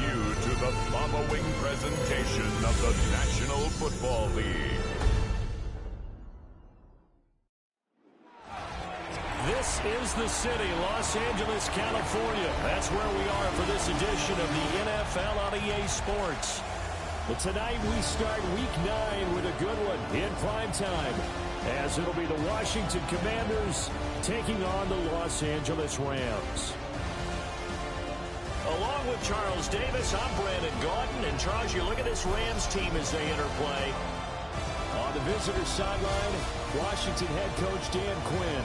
you to the following presentation of the National Football League. This is the city, Los Angeles, California. That's where we are for this edition of the NFL on EA Sports. But tonight we start Week 9 with a good one in prime time, as it'll be the Washington Commanders taking on the Los Angeles Rams. Along with Charles Davis, I'm Brandon Gaudin. And Charles, you look at this Rams team as they interplay. On the visitor sideline, Washington head coach Dan Quinn.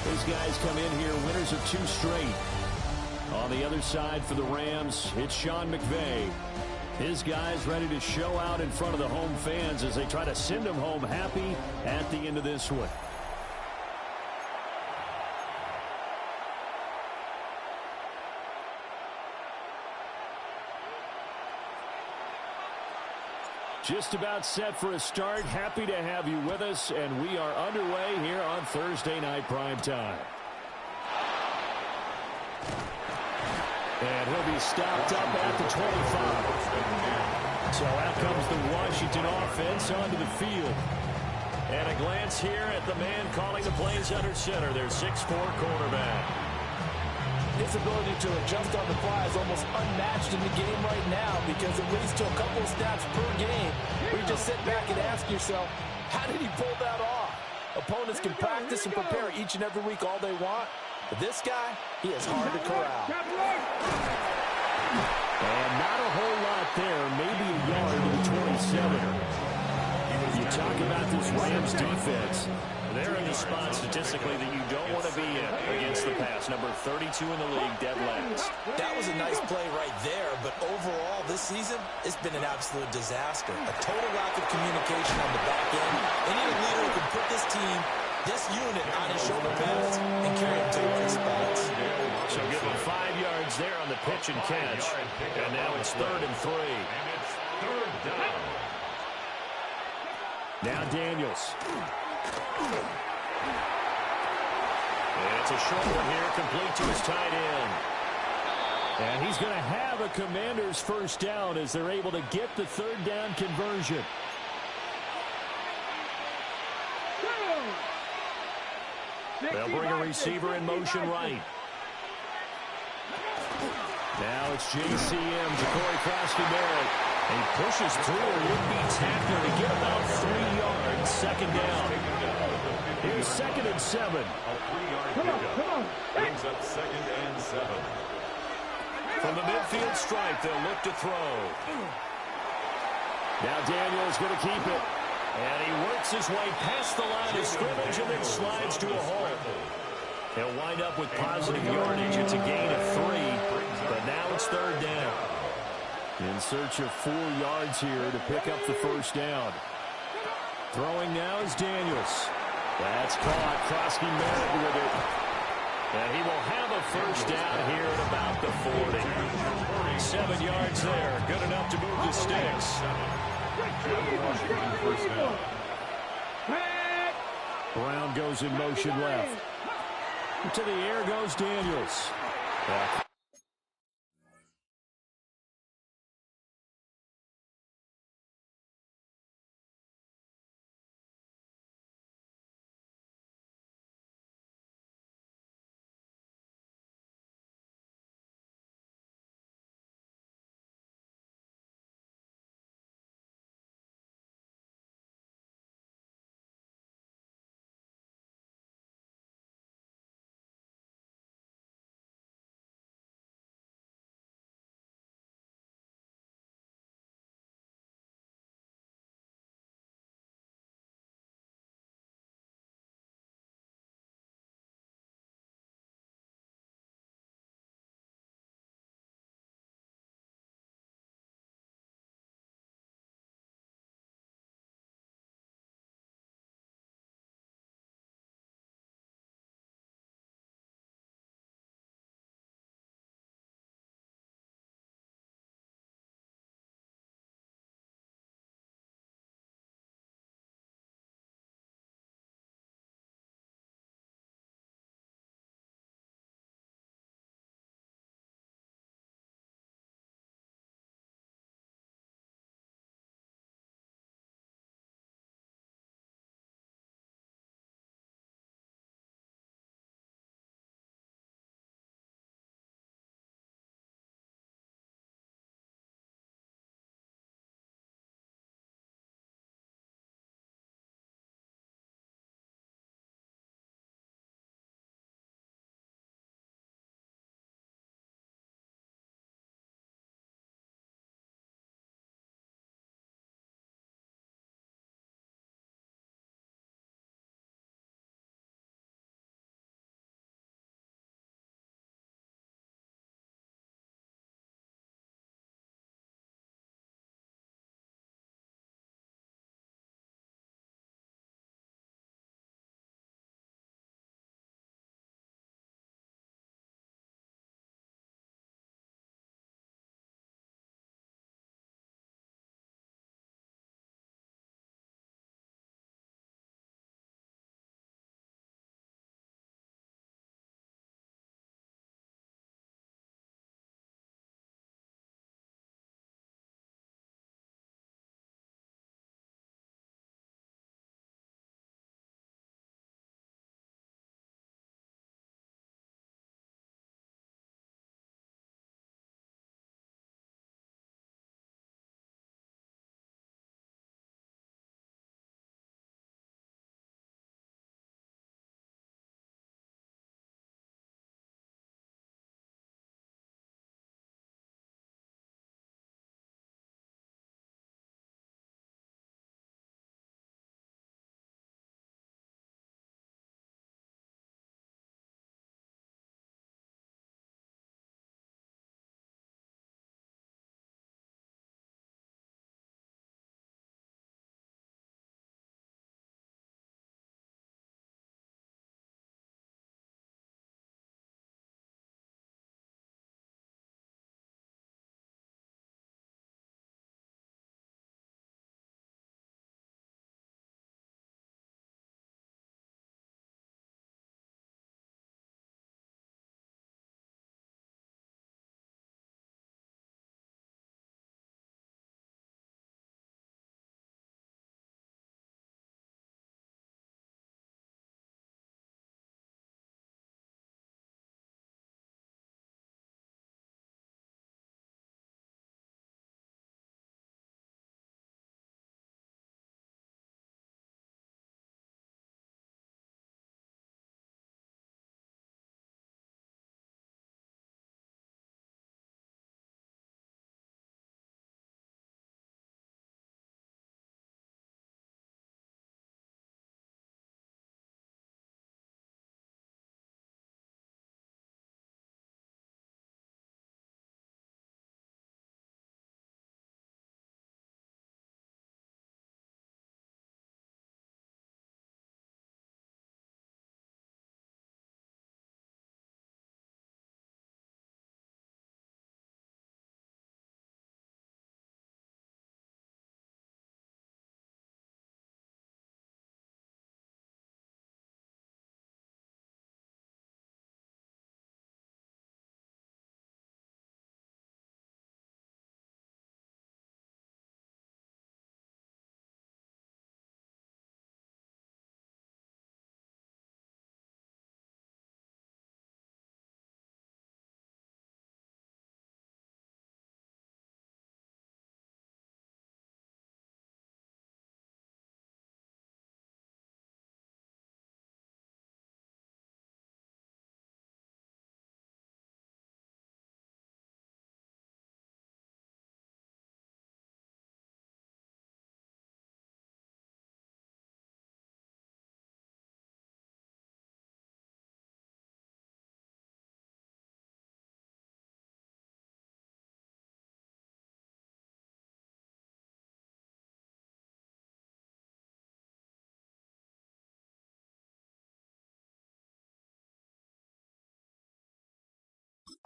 These guys come in here winners of 2 straight. On the other side for the Rams, it's Sean McVay. His guys ready to show out in front of the home fans as they try to send them home happy at the end of this one. Just about set for a start. Happy to have you with us, and we are underway here on Thursday Night Prime Time. And he'll be stopped up at the 25. So out comes the Washington offense onto the field. And a glance here at the man calling the plays under center, their 6'4" quarterback. His ability to adjust on the fly is almost unmatched in the game right now, because it leads to a couple of snaps per game where you just sit back and ask yourself, how did he pull that off? Opponents can practice and prepare each and every week all they want, but this guy, he is hard to corral. And not a whole lot there, maybe a yard to the 27. You talk about this Rams defense. They're in the spot statistically that you don't want to be in against the pass. Number 32 in the league, dead last. That was a nice play right there, but overall this season, it's been an absolute disaster. A total lack of communication on the back end. They need a leader who can put this team, this unit, on his shoulder pads and carry them to the right spots. So give them 5 yards there on the pitch and catch. And now it's 3rd and 3. Now Daniels. It's a short one here, complete to his tight end. And he's going to have a Commanders first down as they're able to get the 3rd down conversion. They'll bring a receiver in motion right. Now it's JCM to Corey Krosky-Merritt. He pushes through a would-be tackler to get about 3 yards. 2nd down. Here's 2nd and 7. Come on. Brings up 2nd and 7. From the midfield stripe, they'll look to throw. Now Daniel's going to keep it. And he works his way past the line of scrimmage and then slides to a hole. He'll wind up with positive yardage. It's a gain of 3. But now it's 3rd down. In search of 4 yards here to pick up the first down. Throwing now is Daniels. That's caught. Krosky-Merritt with it. And he will have a first down here at about the 40. 7 yards there. Good enough to move the sticks. Brown goes in motion left. To the air goes Daniels. Back.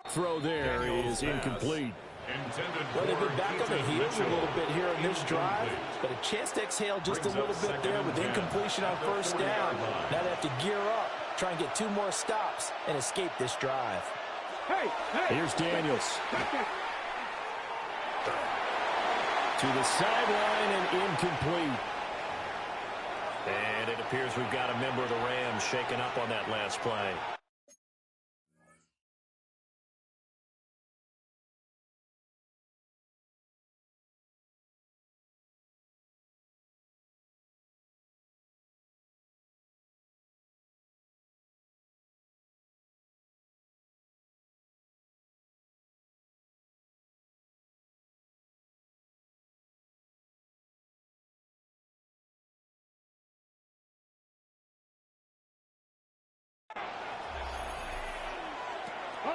Throw there is incomplete. Well, they've been back on their heels a little bit here in this drive, but a chance to exhale just a little bit there with incompletion on first down. Now they have to gear up, try and get 2 more stops, and escape this drive. Here's Daniels. To the sideline and incomplete. And it appears we've got a member of the Rams shaken up on that last play.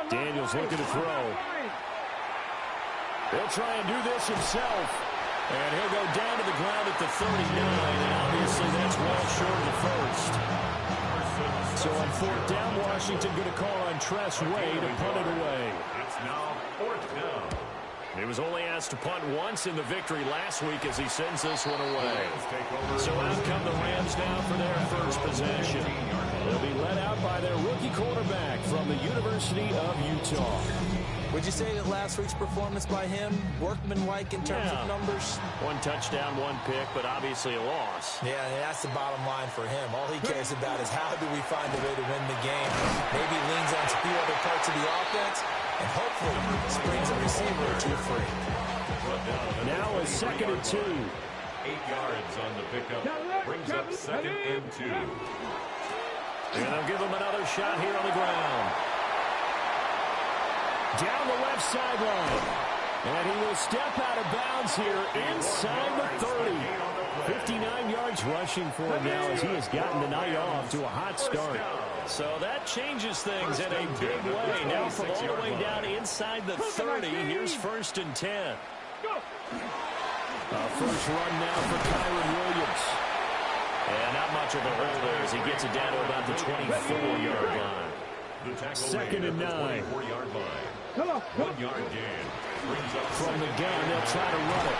Daniels looking to throw. He'll try and do this himself. And he'll go down to the ground at the 39, and obviously that's well short of the first. So on 4th down, Washington going to call on Tress Way to punt it away. It's now 4th down. He was only asked to punt once in the victory last week as he sends this one away. So out come the Rams now for their first possession. They'll be led out by their rookie quarterback from the University of Utah. Would you say that last week's performance by him, workmanlike in terms of numbers? 1 touchdown, 1 pick, but obviously a loss. Yeah, and that's the bottom line for him. All he cares about is how do we find a way to win the game. Maybe leans on a few other parts of the offense, and hopefully springs a receiver or 2 free. Now a 2nd and 2. 8 yards on the pickup. Brings up 2nd and 2. And they'll give him another shot here on the ground. Down the left sideline. And he will step out of bounds here inside the 30. 59 yards rushing for him now as he has gotten the night off to a hot start. So that changes things in a big way. Now from all the way down inside the 30, here's 1st and 10. First run now for Kyron Williams. And not much of a hole there as he gets it down to about the 24-yard line. 2nd and 9. 4-yard line. 1-yard gain. From the gun, they'll try to run it.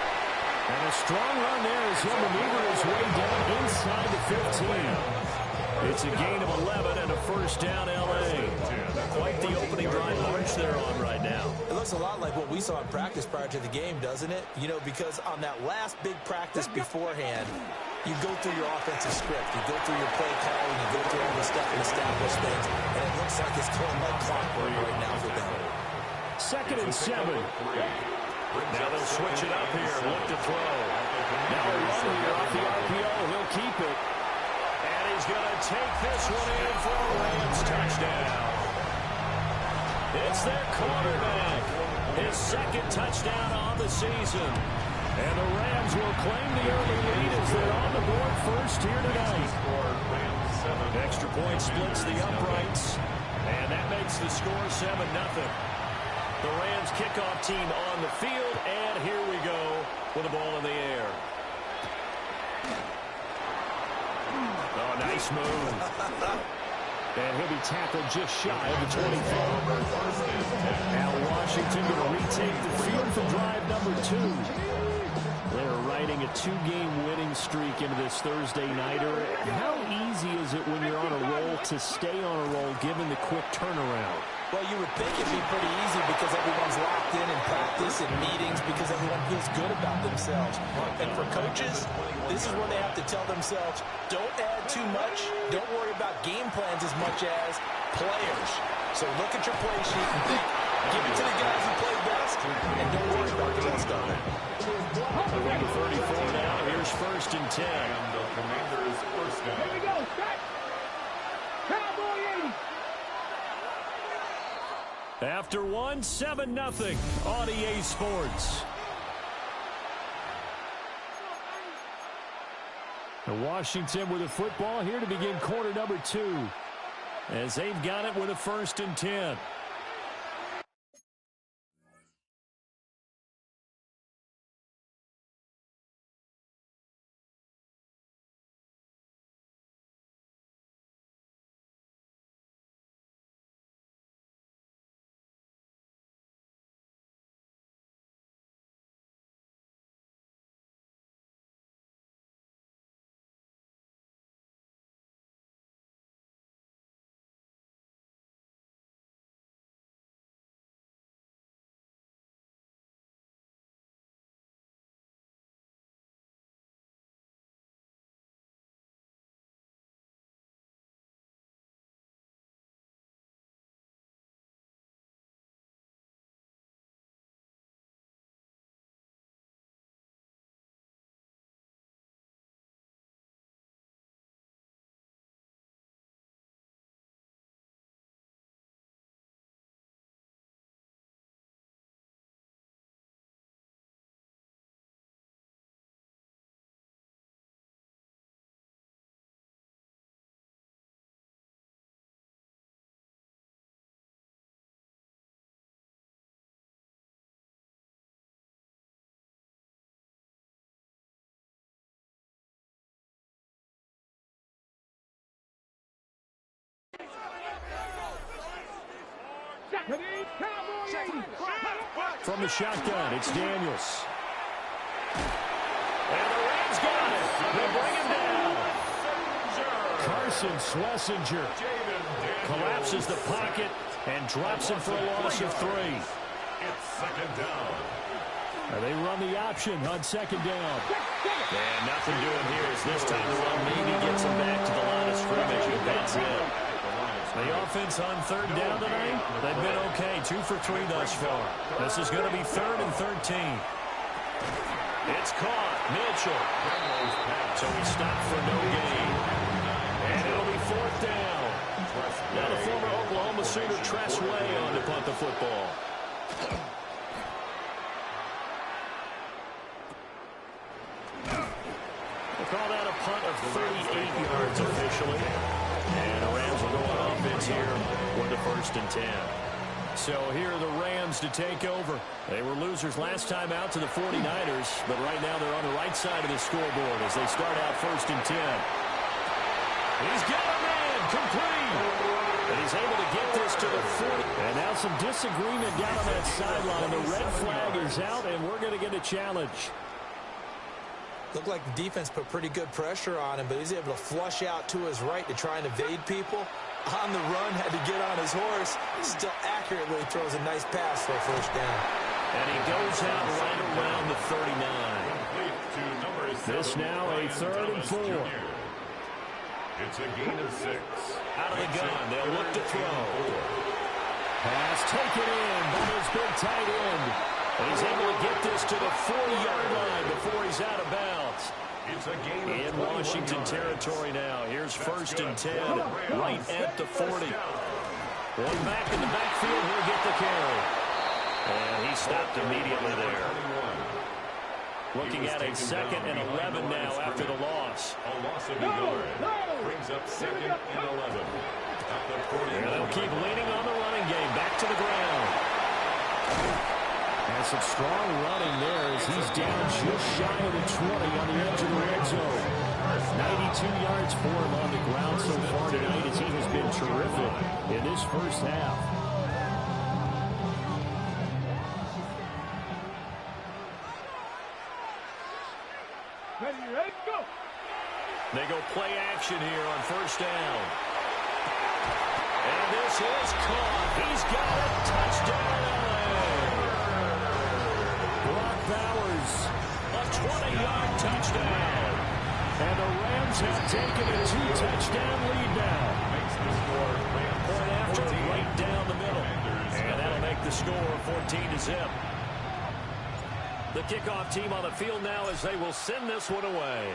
And a strong run there as he'll maneuver his way down inside the 15. It's a gain of 11 and a first down L.A. Quite the opening drive march they're on right now. It looks a lot like what we saw in practice prior to the game, doesn't it? You know, because on that last big practice beforehand, you go through your offensive script. You go through your play calling. You go through all the stuff and establish things. And it looks like it's going like clockwork right now for them. 2nd and 7. Now they'll switch it up here. Look to throw. Now a run here off the RPO. He'll keep it. And he's going to take this one in for a Rams touchdown. It's their quarterback. His 2nd touchdown on the season. And the Rams will claim the early lead as they're on the board first here tonight. Extra point splits the uprights. And that makes the score 7-0. The Rams kickoff team on the field. And here we go with the ball in the air. Oh, nice move. And he'll be tackled just shy of the 25. Now Washington going to retake the field for drive number 2. They're riding a 2-game winning streak into this Thursday nighter. How easy is it when you're on a roll to stay on a roll given the quick turnaround? Well, you would think it'd be pretty easy because everyone's locked in practice and meetings because everyone feels good about themselves. And for coaches, this is where they have to tell themselves, don't add too much. Don't worry about game plans as much as players. So look at your play sheet and think, give it to the guys who play best, and don't worry about the rest of it. Number 34 now. Here's 1st and 10. And the Commanders' first down. Here we go. Set. Cowboy 80. After 1, 7-0 on EA Sports. Washington with a football here to begin quarter number 2 as they've got it with a 1st and 10. from the shotgun. It's Daniels. And the Rams got it. They bring him down. Carson Schlesinger collapses the pocket and drops him for a loss of 3. It's second down. They run the option on second down. And nothing doing here as this time the run maybe gets him back to the line of scrimmage, and that's it. The offense on third down tonight, they've been okay. 2 for 3 thus far. This is going to be 3rd and 13. It's caught. Mitchell. So he stopped for no gain. And it'll be 4th down. Now the former Oklahoma Sooner Tress Way on to punt the football. We'll call that a punt of 38 yards officially. And the Rams will go on offense here with the 1st and 10. So here are the Rams to take over. They were losers last time out to the 49ers, but right now they're on the right side of the scoreboard as they start out 1st and 10. He's got a man complete. And he's able to get this to the 40. And now some disagreement down on that sideline. The red flag is out, and we're going to get a challenge. Looked like the defense put pretty good pressure on him, but he's able to flush out to his right to try and evade people. On the run, had to get on his horse. Still accurately throws a nice pass for a 1st down. And he goes out right around the 39. This now a 3rd and 4. It's a gain of 6. Out of the gun, they'll look to throw. Pass taken in by his big tight end. And he's able to get this to the 40-yard line before he's out of bounds. It's a gain of in Washington territory now. Here's 1st and 10, right at the 40. One back in the backfield, he'll get the carry. And he stopped immediately there. Looking at a 2nd and 11 now after the loss. A loss of a yard. Brings up 2nd and 11. At the 40. And they'll keep leaning on the running game. Back to the ground. And some strong running there as he's down just shy of the 20 on the edge of the red zone. 92 yards for him on the ground so far tonight as he has been terrific in this first half. Ready, go! They go play action here on 1st down. And this is caught. He's got a touchdown, LA. Brock Bowers, a 20-yard touchdown. And the Rams have taken a 2-touchdown lead now. Makes the score Point after, right down the middle. And that'll make the score 14-0. The kickoff team on the field now as they will send this one away.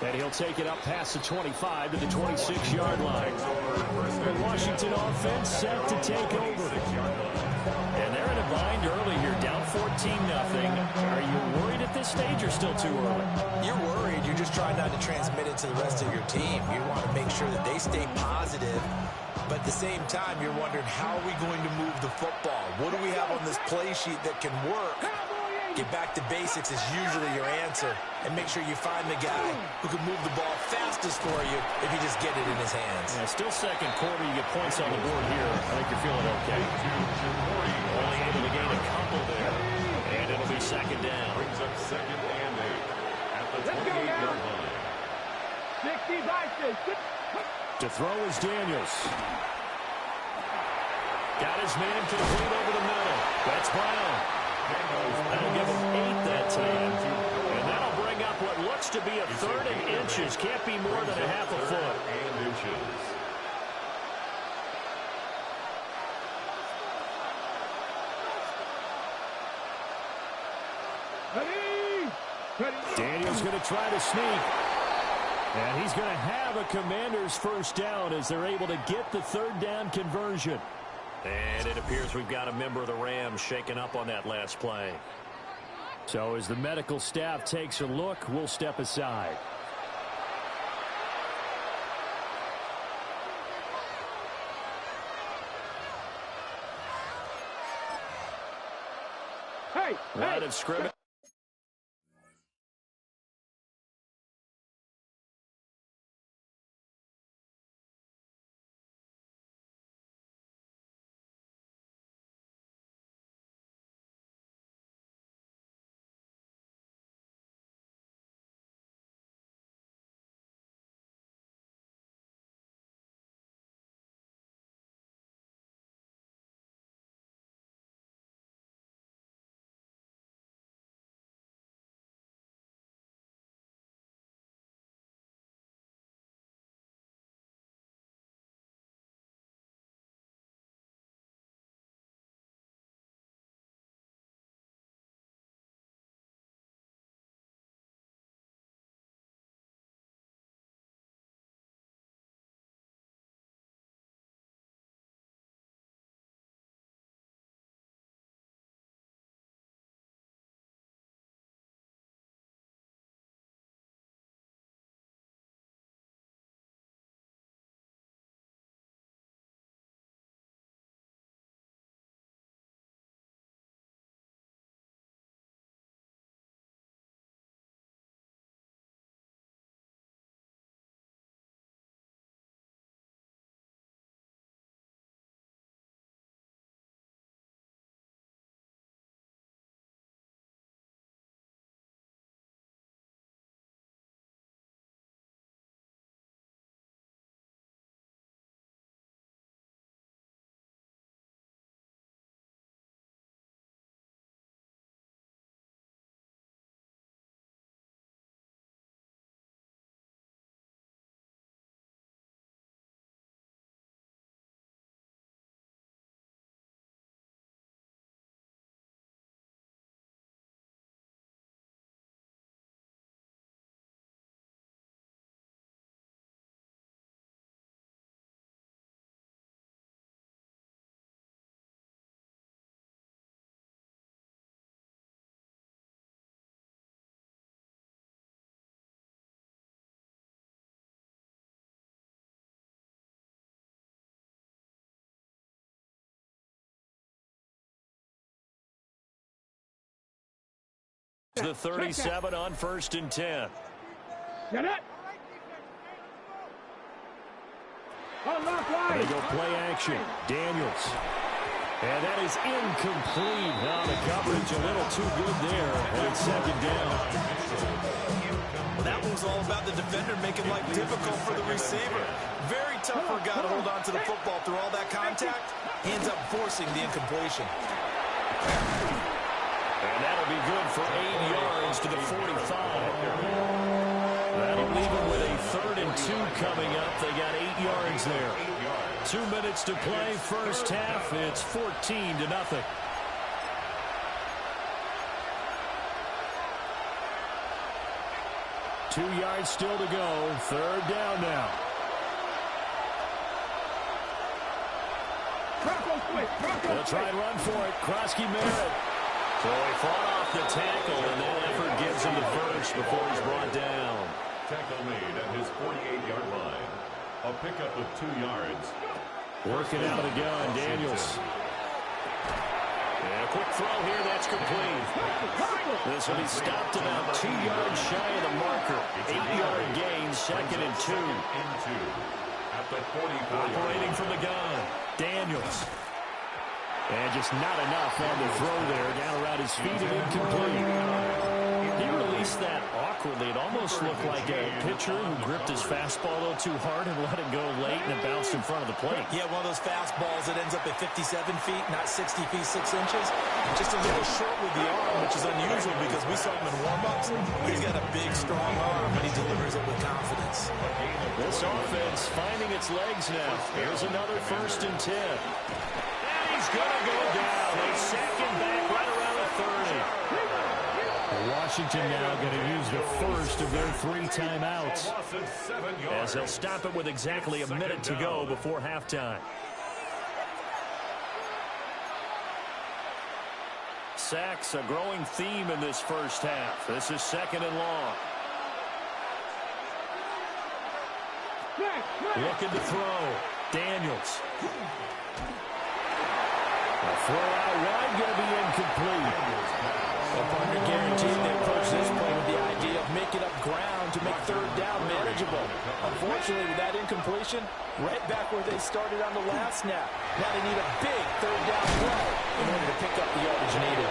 And he'll take it up past the 25 to the 26-yard line. The Washington offense set to take over. And they're in a bind early here, down 14-0. Are you worried at this stage or still too early? You're worried. You're just trying not to transmit it to the rest of your team. You want to make sure that they stay positive. But at the same time, you're wondering, how are we going to move the football? What do we have on this play sheet that can work? Get back to basics is usually your answer. And make sure you find the guy who can move the ball fastest for you if you just get it in his hands. Yeah, still second quarter. You get points on the board here. I think you're feeling okay. Only able to gain a couple there. And it'll be 2nd down. brings up 2nd and 8. At the 28-yard line. 65. To throw is Daniels. Got his man complete over the middle. That's Brown. That'll give him 8 that time. And that'll bring up what looks to be a 3rd and inches. Can't be more than a half a foot. And inches. Daniels going to try to sneak. And he's going to have a Commander's 1st down as they're able to get the 3rd down conversion. And it appears we've got a member of the Rams shaken up on that last play. So as the medical staff takes a look, we'll step aside. Hey! Line of scrimmage. the 37 on 1st and 10. Get it. They go play action. Daniels. And that is incomplete. Now the coverage a little too good there. And it's 2nd down. Well, that was all about the defender making life difficult for the receiver. Very tough for a guy to hold on to the football through all that contact. He ends up forcing the incompletion. And that'll be good for 8 yards to the 45. That'll leave them with a 3rd and 2 coming up. They got 8 yards there. 2 minutes to play, first half. It's 14-0. Two yards still to go. 3rd down now. They'll try and run for it. Krosky Merritt. So he fought off the tackle, and that effort gives him the first before he's brought down. Tackle made at his 48-yard line. A pickup of 2 yards. Working out again, Daniels. And a quick throw here, that's complete. This will be stopped about 2 yards shy of the marker. 8-yard gain, 2nd and 2. At the 44. Operating from the gun, Daniels. And just not enough on the throw there. Down around his feet and incomplete. He released that awkwardly. It almost looked like a pitcher who gripped his fastball a little too hard and let it go late, and it bounced in front of the plate. Yeah, one of those fastballs that ends up at 57 feet, not 60 feet, 6 inches. Just a little short with the arm, which is unusual because we saw him in warm-ups. He's got a big, strong arm, and he delivers it with confidence. This offense finding its legs now. Here's another 1st and 10. He's going to go down. They sack him back right around the 30. Washington now going to use the first of their 3 timeouts, as they'll stop it with exactly a minute to go before halftime. Sacks, a growing theme in this first half. This is 2nd and long. Looking to throw. Daniels. A throw out wide, going to be incomplete. Well, partner, guaranteed they approach this play with the idea of making up ground to make 3rd down manageable. Unfortunately, with that incompletion, right back where they started on the last snap. Now they need a big 3rd down play in order to pick up the yardage needed.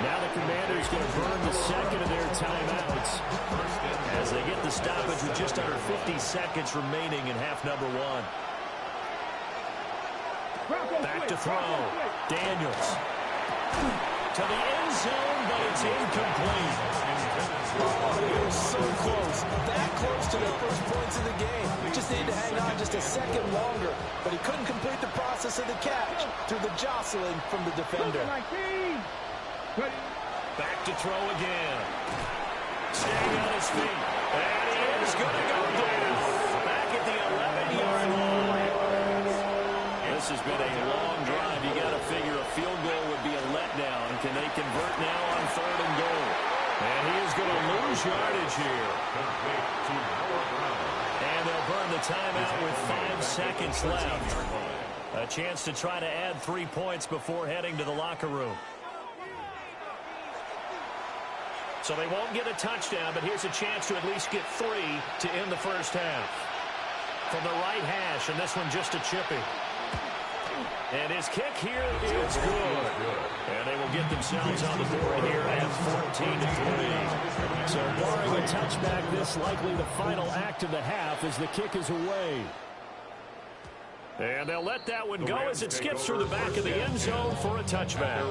Now the Commanders going to burn the 2nd of their timeouts as they get the stoppage with just under 50 seconds remaining in half number 1. Back to throw. Daniels. To the end zone, but it's incomplete. Oh, he was so close. That close to the first points of the game. Just needed to hang on just a second longer, but he couldn't complete the process of the catch through the jostling from the defender. Back to throw again. Staying on his feet. And he is going to go down. Back at the 11-yard line. This has been a long drive. You got to figure a field goal would be a letdown. Can they convert now on 3rd and goal? And he is going to lose yardage here. And they'll burn the timeout with 5 seconds left. A chance to try to add 3 points before heading to the locker room. So they won't get a touchdown, but here's a chance to at least get 3 to end the first half. From the right hash, and this one just a chippy. And his kick here is good. And they will get themselves on the board here at 14-3. So barring a touchback, this likely the final act of the half as the kick is away. And they'll let that one go as it skips through the back of the end zone for a touchback.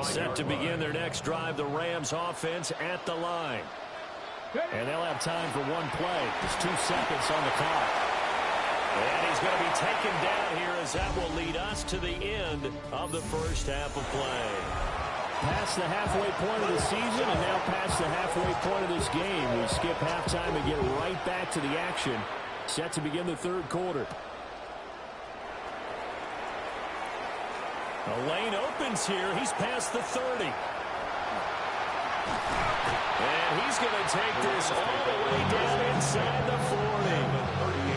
Set to begin their next drive, the Rams offense at the line. And they'll have time for one play. There's 2 seconds on the clock. And he's going to be taken down here as that will lead us to the end of the first half of play. Past the halfway point of the season and now past the halfway point of this game. We skip halftime and get right back to the action. Set to begin the 3rd quarter. A lane opens here. He's past the 30. And he's going to take this all the way down inside the 40.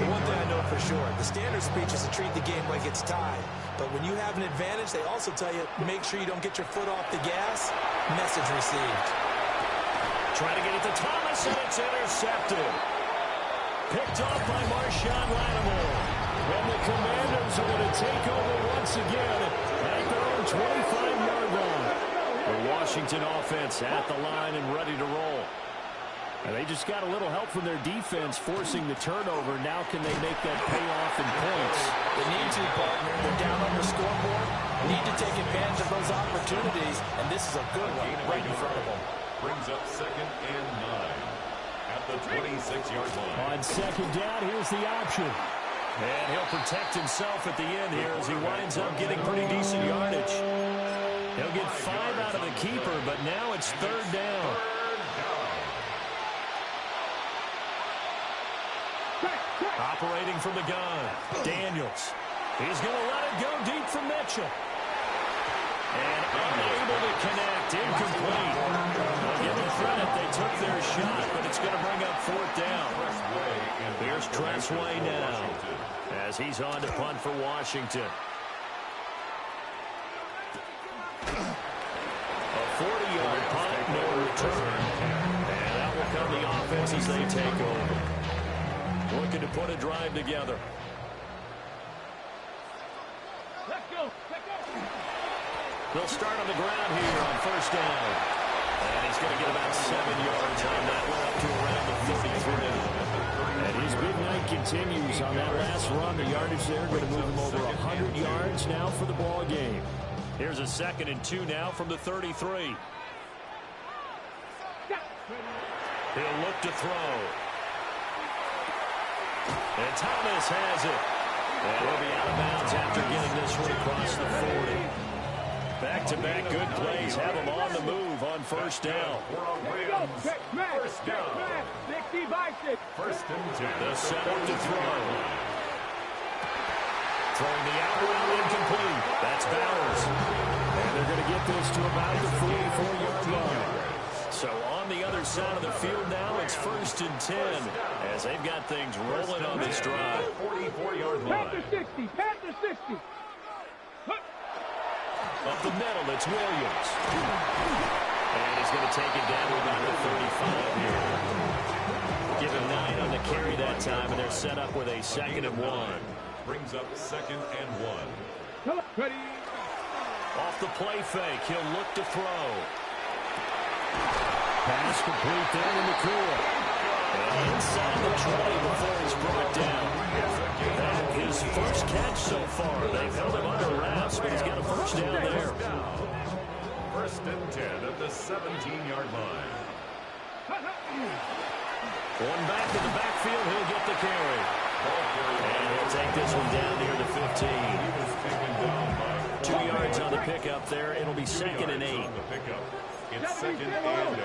One thing I know for sure, the standard speech is to treat the game like it's tied. But when you have an advantage, they also tell you, make sure you don't get your foot off the gas. Message received. trying to get it to Thomas, and it's intercepted. Picked off by Marshawn Lattimore. And the Commanders are going to take over once again at their own 25-yard line. The Washington offense at the line and ready to roll. And they just got a little help from their defense forcing the turnover. Now can they make that pay off in points? They need to, partner. They're down on the scoreboard. Need to take advantage of those opportunities. And this is a good one right in front of them. Brings up 2nd and 9 at the 26-yard line. On 2nd down, here's the option. And he'll protect himself at the end here as he winds up getting pretty decent yardage. He'll get 5 out of the keeper, but now it's 3rd down. Operating from the gun, Daniels. He's going to let it go deep from Mitchell. And unable to connect, incomplete. Well, give them credit, they took their shot, but it's going to bring up 4th down. Here's Tressway now, as he's on to punt for Washington. A 40-yard punt, no return. And that will come the offense as they take over. Looking to put a drive together. Let's go. Let's go. They'll start on the ground here on 1st down. And he's going to get about 7 yards on that one up to around the 33. And his big night continues on that last run. The yardage there going to move him over 100 yards now for the ball game. Here's a 2nd and 2 now from the 33. He'll look to throw. And Thomas has it. And he'll be out of bounds after getting this one across the 40. Back-to-back good plays have him on the move on 1st down. First down. 60 by 6. 1st and 10. The setup to throw. Throwing the out route incomplete. That's Bowers. And they're going to get this to about the 44-yard line. So on the other side of the field now, it's 1st and 10 as they've got things rolling on this drive. 44-yard line. Panther 60. Panther 60. Up the middle, it's Williams. And he's going to take it down to about the 35 here. Give him 9 on the carry that time, and they're set up with a 2nd and 1. Brings up 2nd and 1. Ready. Off the play fake, he'll look to throw. Pass complete there in the cool. And inside the 20 before he's brought down. And his first catch so far. They've held him under wraps, but he's got a 1st down there. 1st and 10 at the 17-yard line. One back in the backfield, he'll get the carry. And he'll take this one down near the 15. 2 yards on the pickup there. It'll be 2nd and 8. It's 2nd and 8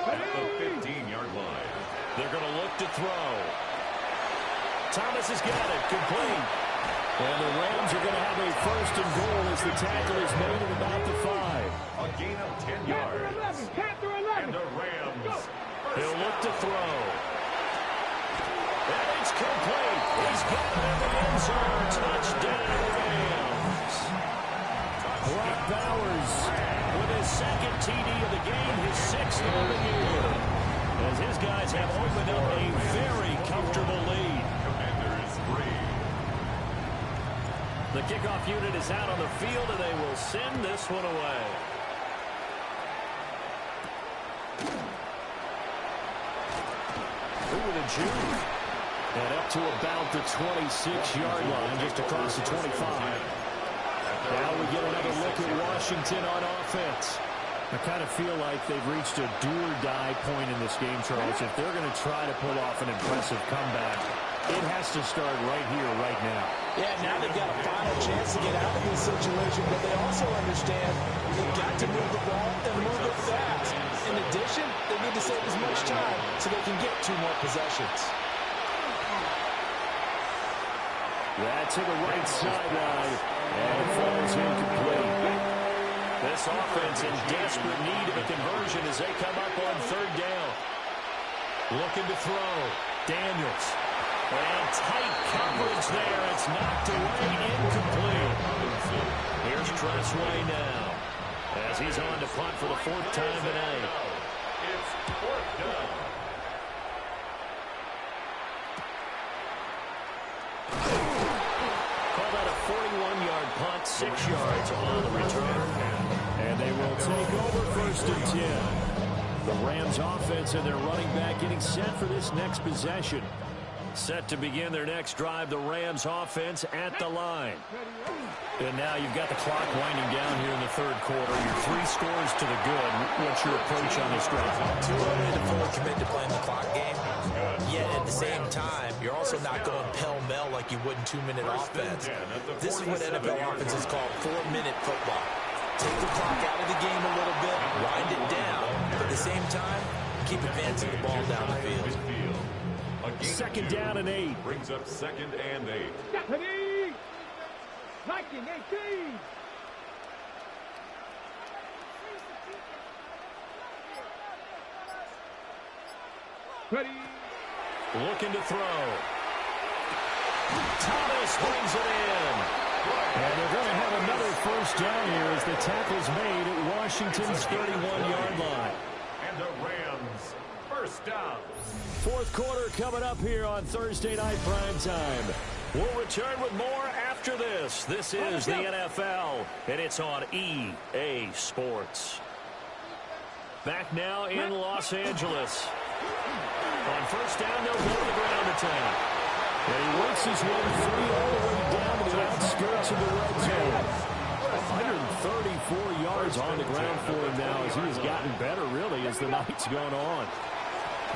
at the 15-yard line. They're going to look to throw. Thomas has got it, complete. And the Rams are going to have a 1st and goal as the tackle is made at about the 5. A gain of 10 yards. Panther 11. And the Rams. He'll look to throw. And it's complete. He's got it in the end zone. Touchdown, Rams. Brock Bowers with his 2nd TD of the game, his 6th of the year. As his guys have opened up a very comfortable lead. Commanders 3. The kickoff unit is out on the field, and they will send this one away. Through the June. And up to about the 26-yard line, just across the 25. Now we get another look at Washington on offense. I kind of feel like they've reached a do-or-die point in this game, Charles. If they're going to try to pull off an impressive comeback, it has to start right here, right now. Yeah, now they've got a final chance to get out of this situation, but they also understand they've got to move the ball and move it fast. In addition, they need to save as much time so they can get 2 more possessions. That to the right sideline, and it falls incomplete. This offense in desperate need of a conversion as they come up on 3rd down. Looking to throw. Daniels. And tight coverage there. It's knocked away, incomplete. Here's Tressway now as he's on to punt for the 4th time tonight. It's 4th Call that a 41-yard punt, 6 yards on the return. And they will take over 1st and 10. The Rams offense and their running back getting set for this next possession. Set to begin their next drive, the Rams offense at the line. And now you've got the clock winding down here in the 3rd quarter. Your 3 scores to the good. What's your approach on this drive? Too early to fully commit to playing the clock game. Yet at the same time, you're also not going pell-mell like you would in 2-minute offense. This is what NFL offenses call 4-minute football. Take the clock out of the game a little bit, wind it down, but at the same time, keep advancing the ball down the field. 2nd down and 8. Brings up 2nd and 8. Deputy! Liking 18! Ready? Looking to throw. Thomas brings it in. And they're going to have another 1st down here as the tackle's made at Washington's 31-yard line. And the Rams, 1st down. 4th quarter coming up here on Thursday Night Primetime. We'll return with more after this. This is the NFL, and it's on EA Sports. Back now in Los Angeles. On 1st down, they'll go to the ground attack. And he works his way free all the way down to the outskirts of the red zone. 134 yards on the ground for him now as he has gotten better, really, as the night's gone on.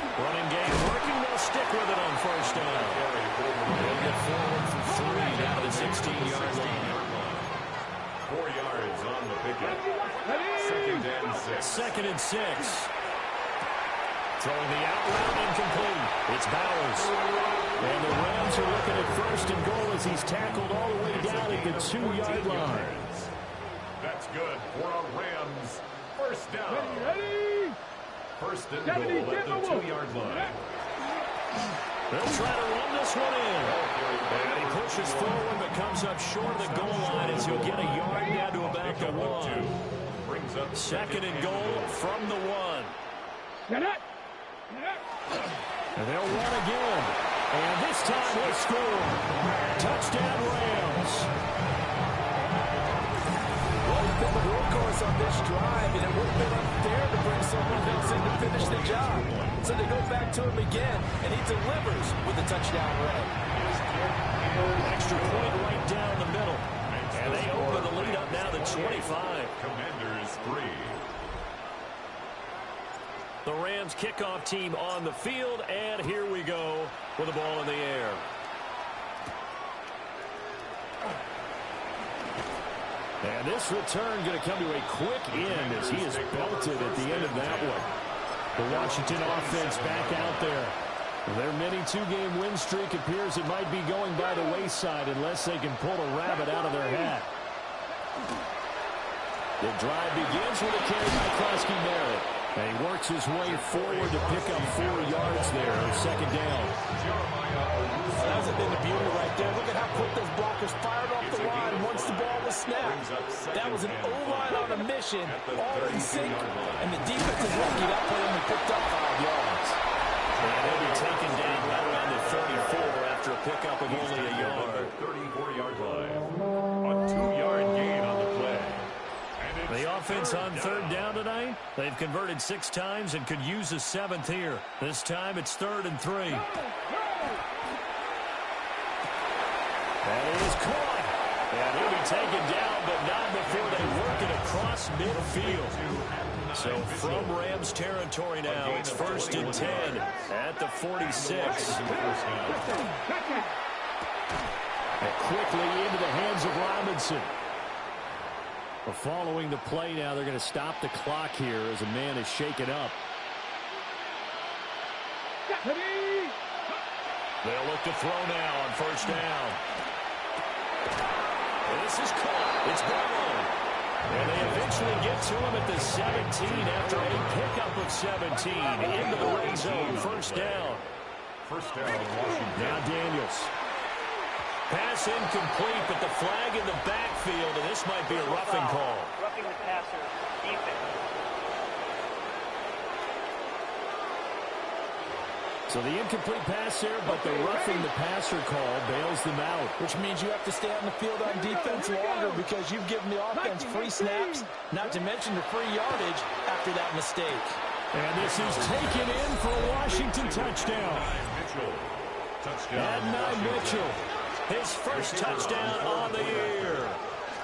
Running game working. They'll stick with it on 1st down. They'll get forward for 3 down to the 16-yard line. 4 yards on the pickup. 2nd and 6. 2nd and 6. Throwing the out route incomplete. It's Bowers. And the Rams are looking at 1st and goal as he's tackled all the way down at the 2-yard line. That's good for a Rams 1st down. Ready? 1st and goal at the 2-yard line. They'll try to run this one in. And he pushes forward but comes up short of the goal line as he'll get a yard down to about the 1. Brings up 2nd and goal from the 1. Get it! And they'll run again. And this time he'll score. Touchdown Rams. Well, he's been the workhorse on this drive, and it would have been unfair to bring someone else in to finish the job. So they go back to him again, and he delivers with a touchdown run. Extra point right down the middle. And they open the lead up now to 25. Commanders 3. The Rams kickoff team on the field, and here we go with the ball in the air. And this return going to come to a quick end as he is belted at the end of that one. The Washington offense back out there. Their mini 2-game win streak appears it might be going by the wayside unless they can pull a rabbit out of their hat. The drive begins with a carry by Krosky-Merritt. And he works his way forward to pick up 4 yards there, 2nd down. That's been the beauty right there. Look at how quick those blockers fired off the line once the ball was snapped. That was an O-line on a mission, all in sync, and the defense is lucky that play only picked up 5 yards. And they'll be taken down right around the 34 after a pickup of only a yard. 34-yard line. A 2-yard gain on the play. The offense on 3rd down tonight, they've converted 6 times and could use a 7th here. This time it's 3rd and 3. That is caught. And he'll be taken down, but not before they work it across midfield. So from Rams territory now, it's 1st and 10 at the 46. And quickly into the hands of Robinson. Following the play now, they're going to stop the clock here as a man is shaken up. They'll look to throw now on 1st down. This is caught. It's gone. And they eventually get to him at the 17 after a pickup of 17 into the red zone. 1st down. 1st down, Washington. Now Daniels. Pass incomplete, but the flag in the backfield, and this might be a roughing call. Roughing the passer, defense. So the incomplete pass there, but the roughing the passer call bails them out. Which means you have to stay on the field on defense longer because you've given the offense free snaps, not to mention the free yardage after that mistake. And this is taken in for a Washington touchdown. Adonai Mitchell, his first touchdown on the year.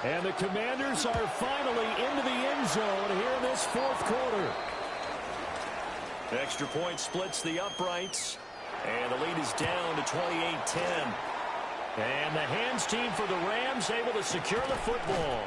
And the Commanders are finally into the end zone here in this fourth quarter. Extra point splits the uprights. And the lead is down to 28-10. And the hands team for the Rams able to secure the football.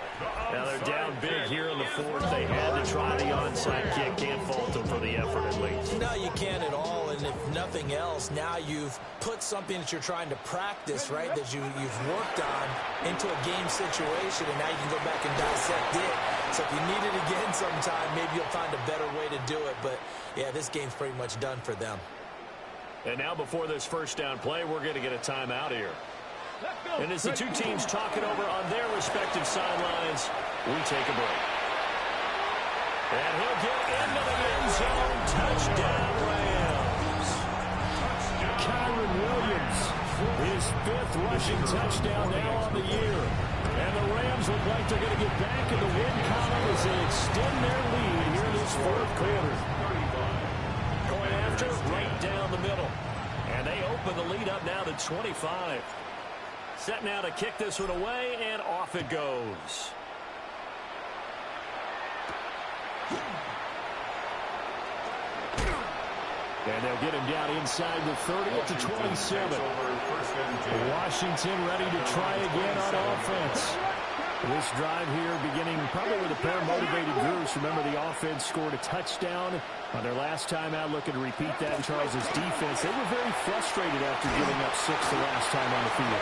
Now they're down big here in the fourth. They had to try the onside kick. Can't fault them for the effort at least. No, you can't at all. And if nothing else, now you've put something that you're trying to practice, right, that you've worked on into a game situation, and now you can go back and dissect it. So if you need it again sometime, maybe you'll find a better way to do it. But, yeah, this game's pretty much done for them. And now before this first down play, we're going to get a timeout here. And as the two teams talk it over on their respective sidelines, we take a break. And he'll get into the end zone. Touchdown, Rams. Kyron Williams, his fifth rushing touchdown now on the year. And the Rams look like they're going to get back in the win column as they extend their lead here in this fourth quarter. Going after right down the middle. And they open the lead up now to 25. Set now to kick this one away, and off it goes. And they'll get him down inside the 30 up to 27. Washington ready to try again on offense. This drive here beginning probably with a pair of motivated groups. Remember, the offense scored a touchdown on their last time out. Looking to repeat that in Charles' defense. They were very frustrated after giving up 6 the last time on the field.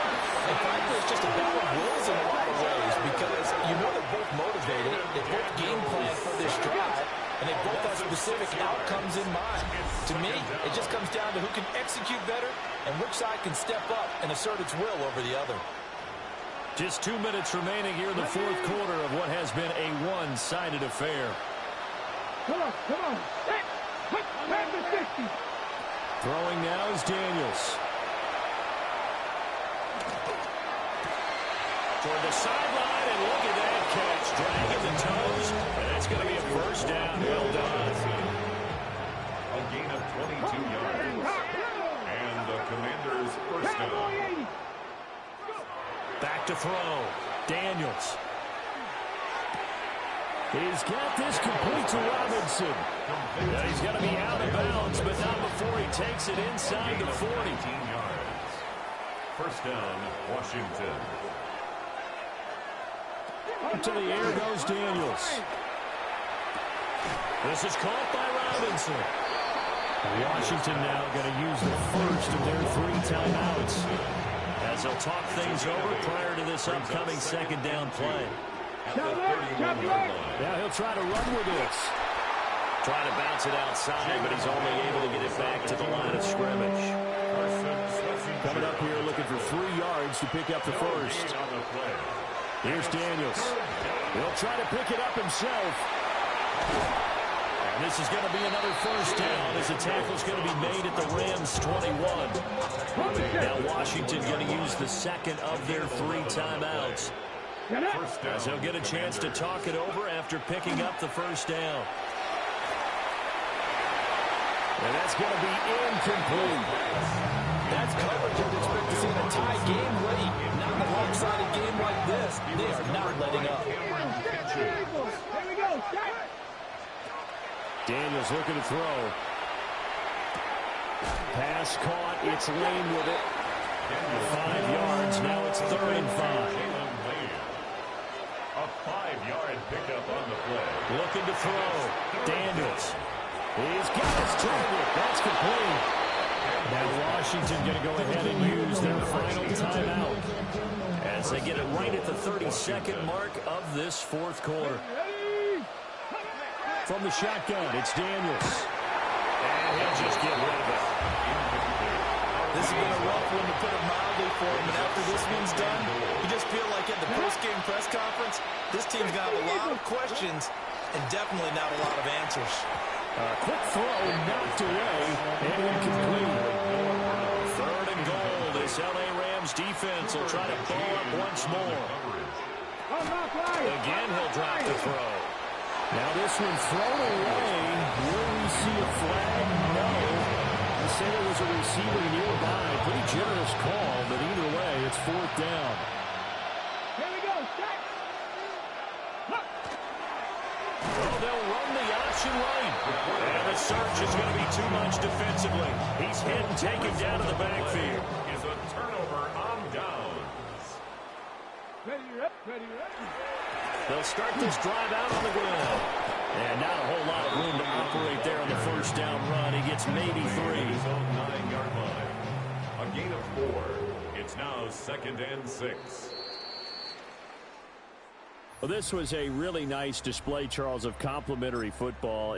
And frankly, it's just a battle of wills in a lot of ways because you know they're both motivated. They both game plan for this drive, and they both have specific outcomes in mind. To me, it just comes down to who can execute better and which side can step up and assert its will over the other. Just 2 minutes remaining here in the fourth quarter of what has been a one-sided affair. Come on. Back to 60. Throwing now is Daniels. Toward the sideline, and look at that catch. Dragging the toes, and that's going to be a first down. Well done. A gain of 22 yards. And the Commanders' first down. Back to throw. Daniels. He's got this complete to Robinson. Now he's going to be out of bounds, but not before he takes it inside the 40. 18 yards. First down, Washington. Up to the air goes Daniels. This is caught by Robinson. Washington now going to use the first of their 3 timeouts as they'll talk things over prior to this upcoming second down play. Now he'll try to run with this. Trying to bounce it outside, but he's only able to get it back to the line of scrimmage. Coming up here looking for 3 yards to pick up the first. Here's Daniels. He'll try to pick it up himself. And this is going to be another first down as the tackle's going to be made at the Rams' 21. Now Washington going to use the second of their 3 timeouts as they'll get a chance to talk it over after picking up the first down. And that's going to be incomplete. That's coverage you'd expect to see in a tie game late. Not in a lopsided game like this. They are not letting up. Here we go. Daniels looking to throw. Pass caught. It's Lane with it. 5 yards. Now it's 3rd and 5. A 5-yard pickup on the play. Looking to throw. Daniels. He's got his target. That's complete. Now Washington going to go ahead and use their final timeout as they get it right at the 32nd mark of this fourth quarter. From the shotgun, it's Daniels. And he'll just get rid of it. This has been a rough one, to put it mildly, for him. And after this one's done, you just feel like at the post-game press conference, this team's going to have a lot of questions and definitely not a lot of answers. Quick throw knocked away and incomplete. Third and goal. This L.A. Rams defense will try to ball up once more. Again, he'll drop the throw. Now this one thrown away. Will we see a flag? No. They say there was a receiver nearby. Pretty generous call, but either way, it's fourth down. Here we go. Set. Well, they'll run the option right. And the search is going to be too much defensively. He's hit and taken down to the backfield. Is a turnover on downs. Ready up. Ready up. They'll start this drive out on the ground. And not a whole lot of room to operate there on the first down run. He gets maybe 3. His own 9-yard line. A gain of 4. It's now 2nd and 6. Well, this was a really nice display, Charles, of complimentary football.